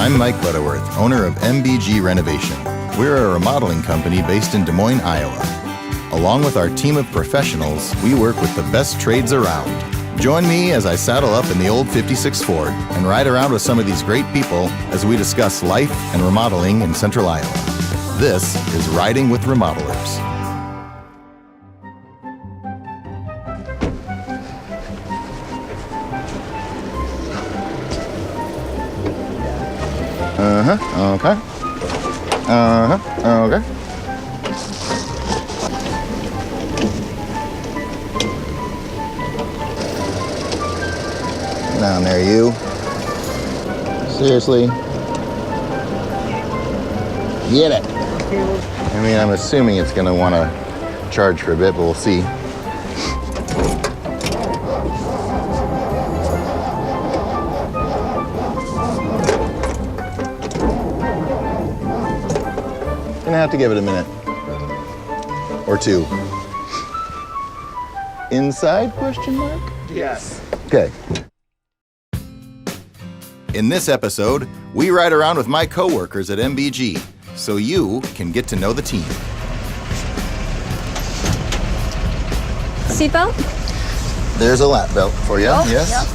I'm Mike Butterworth, owner of MBG Renovation. We're a remodeling company based in Des Moines, Iowa. Along with our team of professionals, we work with the best trades around. Join me as I saddle up in the old 56 Ford and ride around with some of these great people as we discuss life and remodeling in Central Iowa. This is Riding with Remodelers. Okay. Okay. Down there, you. Seriously? Get it. I mean, I'm assuming it's going to want to charge for a bit, but we'll see. Gonna have to give it a minute or two. Inside, question mark? Yes. Okay. In this episode, we ride around with my coworkers at MBG, so you can get to know the team. Seatbelt? There's a lap belt for you, Oh, yes? Yep.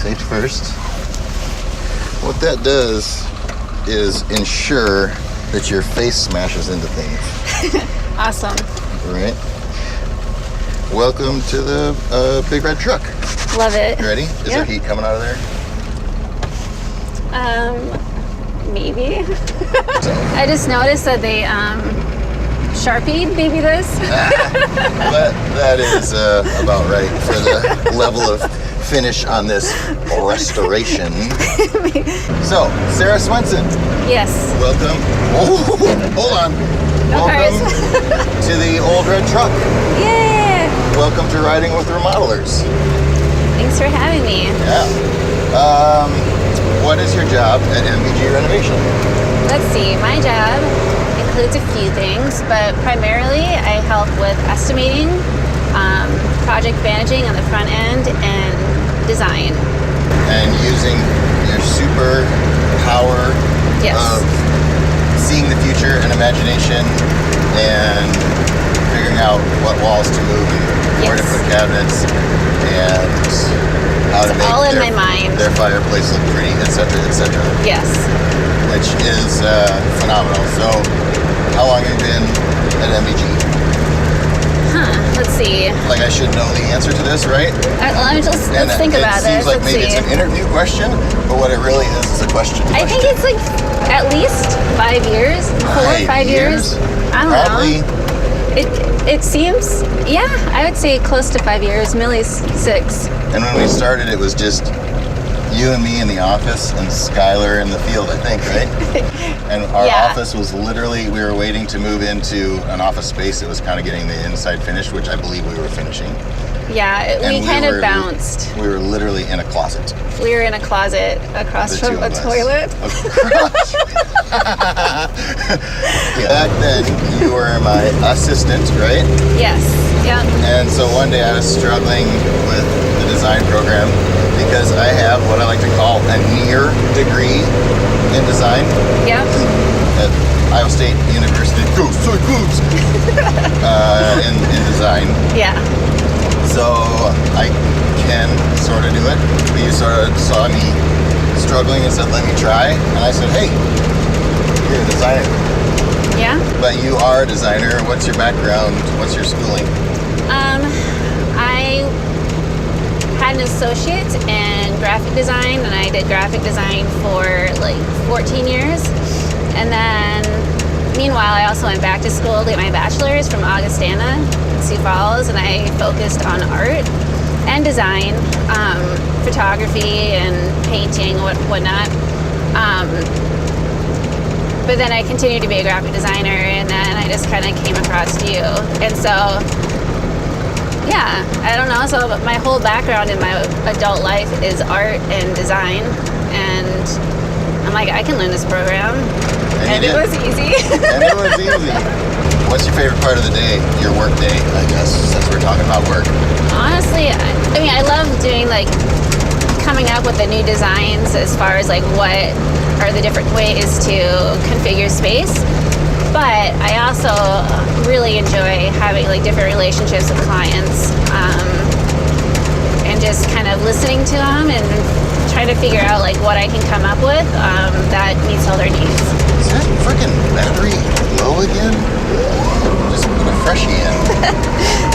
Safety first. What that does is ensure that your face smashes into things. Awesome. Right? Welcome to the big red truck. Love it. You ready? Is there heat coming out of there? Maybe. I just noticed that they Sharpied maybe this. That is about right for the level of finish on this restoration. So, Sarah Swenson. Yes. Welcome. Oh, hold on. No Welcome cars. to the old red truck. Yeah. Welcome to Riding with Remodelers. Thanks for having me. Yeah. What is your job at MBG Renovation? Let's see. My job includes a few things, but primarily I help with estimating, project managing on the front end, and design. And using your super power of seeing the future and imagination and figuring out what walls to move and where to put cabinets and how to make all in my mind. Their fireplace look pretty, etc., etc. Yes. Which is phenomenal. So, how long have you been at MBG? Let's see. Like, I should know the answer to this, right? Let's think about this. It seems like maybe it's an interview question, but what it really is a question. I think it's like at least 5 years, 4 or 5 years. I don't know. It seems, I would say close to 5 years. Millie's 6. And when we started, it was just you and me in the office and Skylar in the field, I think, right? And our office was literally, we were waiting to move into an office space that was kind of getting the inside finished, which I believe we were finishing. Yeah, we kind of bounced. We were literally in a closet. We were in a closet across from a toilet. Back then, you were my assistant, right? Yes, yeah. And so one day I was struggling with the design program because I have what I like to call a near degree in design. Yep. At Iowa State University. Go Cyclones! in design. Yeah. So I can sort of do it. But you sort of saw me struggling and said, let me try. And I said, hey, you're a designer. Yeah. But you are a designer. What's your background? What's your schooling? I had an associate in graphic design, and I did graphic design for like 14 years. And then, meanwhile, I also went back to school to get my bachelor's from Augustana in Sioux Falls, and I focused on art and design, photography and painting, whatnot. But then I continued to be a graphic designer, and then I just kind of came across you. And so, I don't know. So my whole background in my adult life is art and design. And I'm like, I can learn this program. And it was easy. And it was easy. What's your favorite part of the day? Your work day, I guess, since we're talking about work. Honestly, I mean, I love doing like coming coming up with the new designs as far as like what are the different ways to configure space. But I also really enjoy having like different relationships with clients, and just kind of listening to them and trying to figure out like what I can come up with that meets all their needs. Is that freaking battery low again? Just put a freshie in.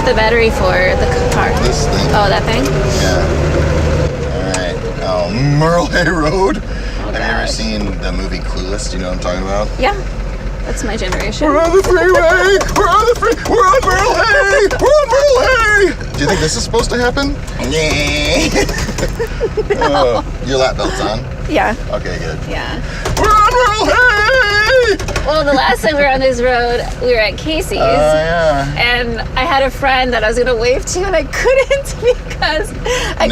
The battery for the car. This thing. Oh, that thing? Yeah. All right. Oh, Merle Hay Road. Oh, Have you ever seen the movie Clueless? Do you know what I'm talking about? Yeah. That's my generation. We're on the freeway! We're on the freeway! We're on Merle Hay! We're on Merle Hay! Do you think this is supposed to happen? No. Your lap belt's on? Yeah. Okay, good. Yeah. We're on Merle Hay! Well, the last time we were on this road, we were at Casey's. Oh, yeah. And I had a friend that I was gonna wave to, and I couldn't because I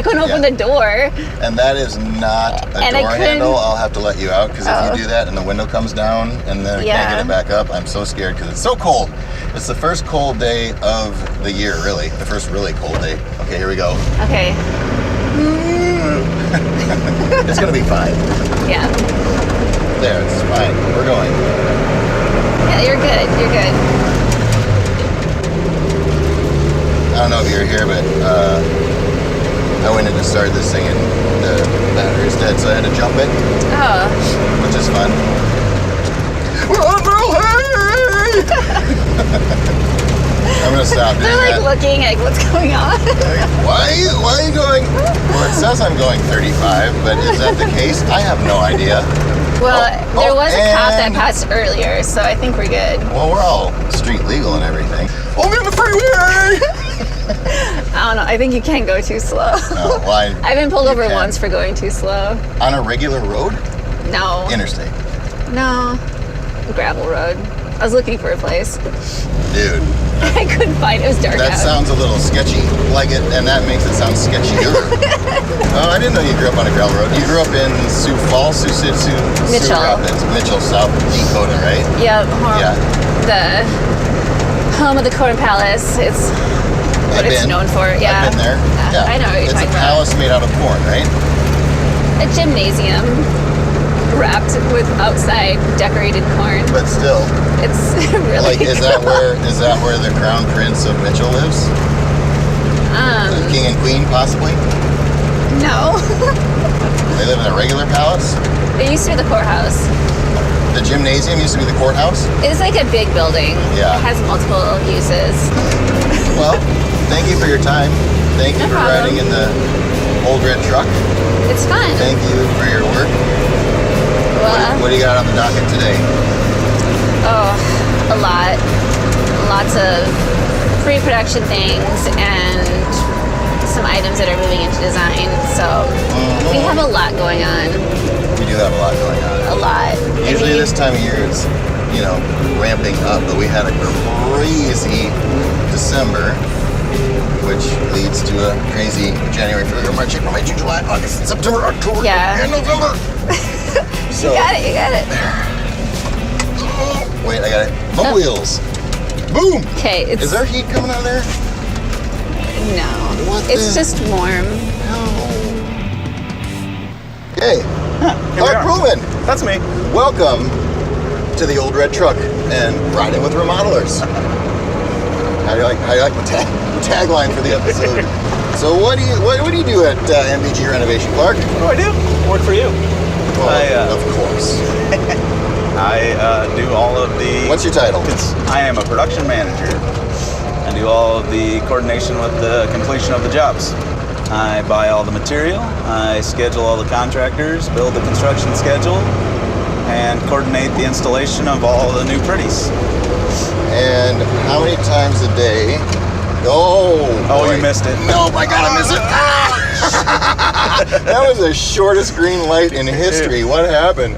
couldn't open the door. And that is not a And door handle. I'll have to let you out because if you do that and the window comes down and then I can't get it back up, I'm so scared because it's so cold. It's the first cold day of the year, really. The first really cold day. Okay, here we go. Okay. It's gonna be fine. Yeah. There, it's fine. We're going. Yeah, you're good. You're good. I don't know if you're here, but I went in to start this thing and the battery's dead, so I had to jump it, Oh. which is fun. We're on Merle Hay! I'm gonna stop doing They're like that. looking like what's going on. Why are you going? Well, it says I'm going 35, but is that the case? I have no idea. Well, there was a cop that and- passed earlier, so I think we're good. Well, we're all street legal and everything. Only on the freeway! I don't know. I think you can go too slow. No, well, I've been pulled you over can. once for going too slow. On a regular road? No. Interstate. No. Gravel road. I was looking for a place. Dude, I couldn't find it. It was dark that out. sounds a little sketchy. Like it, and that makes it sound sketchier. Oh, I didn't know you grew up on a gravel road. You grew up in Sioux Falls, Sioux Mitchell. Rapids, Mitchell, South Dakota, right? Yep. Yeah. The home of the Corn Palace. It's what it's known for. Yeah. I've been there. Yeah. I know what you're It's a talking about. palace made out of corn, right? A gymnasium wrapped with outside decorated corn. But still, It's really like, is that where the crown prince of Mitchell lives? The king and queen, possibly? No. They live in a regular palace? It used to be the courthouse. The gymnasium used to be the courthouse? It's like a big building. Yeah. It has multiple uses. Well, thank you for your time. Thank you No for problem. riding in the old red truck. It's fun. Thank you for your work. Well, What do you got on the docket today? oh, a lot. Lots of pre-production things and some items that are moving into design. So we have a lot going on. We do have a lot going on. A lot. Usually this time of year is, ramping up, but we had a crazy December, which leads to a crazy January, February, March, April, May, June, July, August, September, October, Yeah. and November. So, You got it. wait, I got it. My Oh. wheels. Boom. Okay, it's Is there heat coming out of there? no. What It's the- just warm. Okay. Here we Clark are. Bruellman, That's me. welcome to the old red truck and riding with Remodelers. How do you like the tagline for the episode? So what do you do at MBG Renovation, Clark? What do I do? Work for you. Well, of course. I do all of the... What's your title? I am a production manager. I do all of the coordination with the completion of the jobs. I buy all the material, I schedule all the contractors, build the construction schedule, and coordinate the installation of all the new pretties. And how many times a day? Oh, boy. You missed it. Nope, I gotta miss it. That was the shortest green light in history. What happened?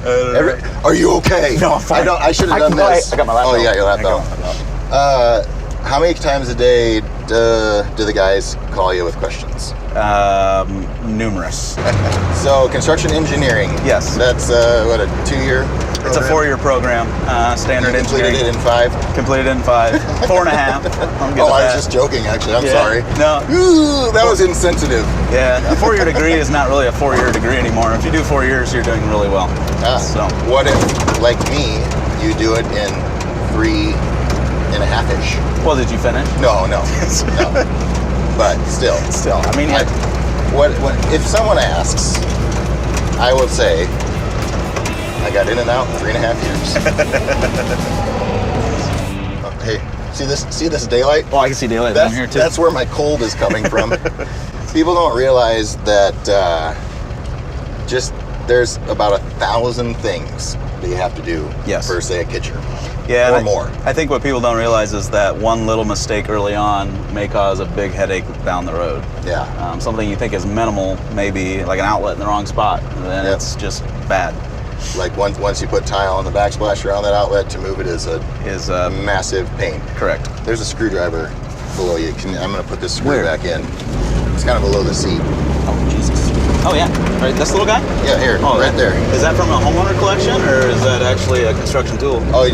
Are you okay? No, I'm fine. I should have done this. I got my lap Oh, belt. you got your lap I belt. got my lap belt. How many times a day do the guys call you with questions? Numerous. So construction engineering. Yes. That's what, a 2-year program? It's a 4-year program. Standard You completed engineering. it in 5? Completed it in 5. 4.5. Oh, I was just joking, actually. I'm sorry. No. Ooh, that was insensitive. Yeah, a 4-year degree is not really a 4-year degree anymore. If you do 4 years, you're doing really well. So What if, like me, you do it in 3.5-ish? well, did you finish? No. But still. I mean, yeah. What if someone asks, I would say, I got in and out in 3.5 years. Hey, see this daylight? Oh, I can see daylight down here too. That's where my cold is coming from. People don't realize that there's about 1,000 things that you have to do for, say, a kitchen. Yeah, or more. I think what people don't realize is that one little mistake early on may cause a big headache down the road. Yeah. Something you think is minimal, maybe like an outlet in the wrong spot, and then it's just bad. Like once you put tile on the backsplash around that outlet, to move it is a massive pain. Correct. There's a screwdriver below you. I'm going to put this screw Where? back in. It's kind of below the seat. Oh, Jesus. Oh, yeah. Right, this little guy? Yeah, here, right there. Is that from a homeowner collection, or is that actually a construction tool? Oh,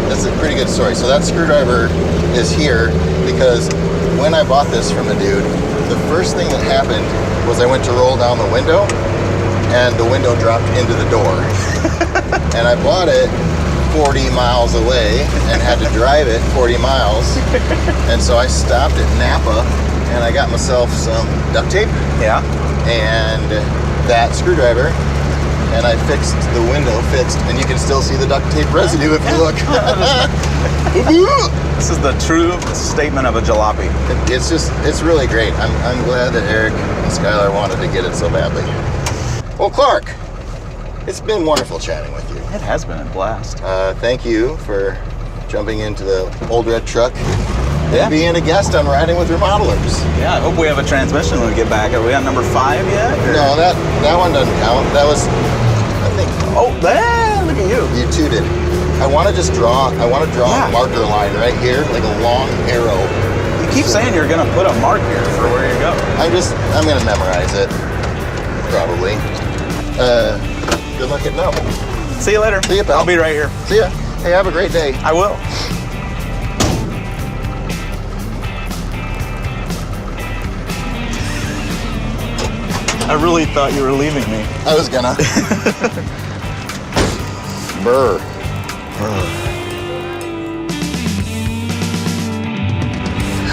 that's a pretty good story. So that screwdriver is here because when I bought this from a dude, the first thing that happened was I went to roll down the window, and the window dropped into the door. And I bought it 40 miles away and had to drive it 40 miles. And so I stopped at Napa and I got myself some duct tape. Yeah. And that screwdriver, and I fixed the window and you can still see the duct tape residue if you look. This is the true statement of a jalopy. It's really great. I'm glad that Eric and Skylar wanted to get it so badly. Well, Clark, it's been wonderful chatting with you. It has been a blast. Thank you for jumping into the old red truck Yeah. and being a guest on Riding with Remodelers. Yeah, I hope we have a transmission when we get back. Are we on number 5 yet? or- No, that one doesn't count. That was, I think, Oh, there! Look at you. you tooted. I want to draw Yeah. a marker line right here, like a long arrow. You keep saying you're going to put a mark here for where you go. I'm going to memorize it, probably. Good luck at no. See you later. See you, pal. I'll be right here. See ya. Hey, have a great day. I will. I really thought you were leaving me. I was gonna. Brr.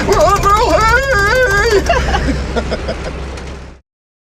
Run, Bruell, hey!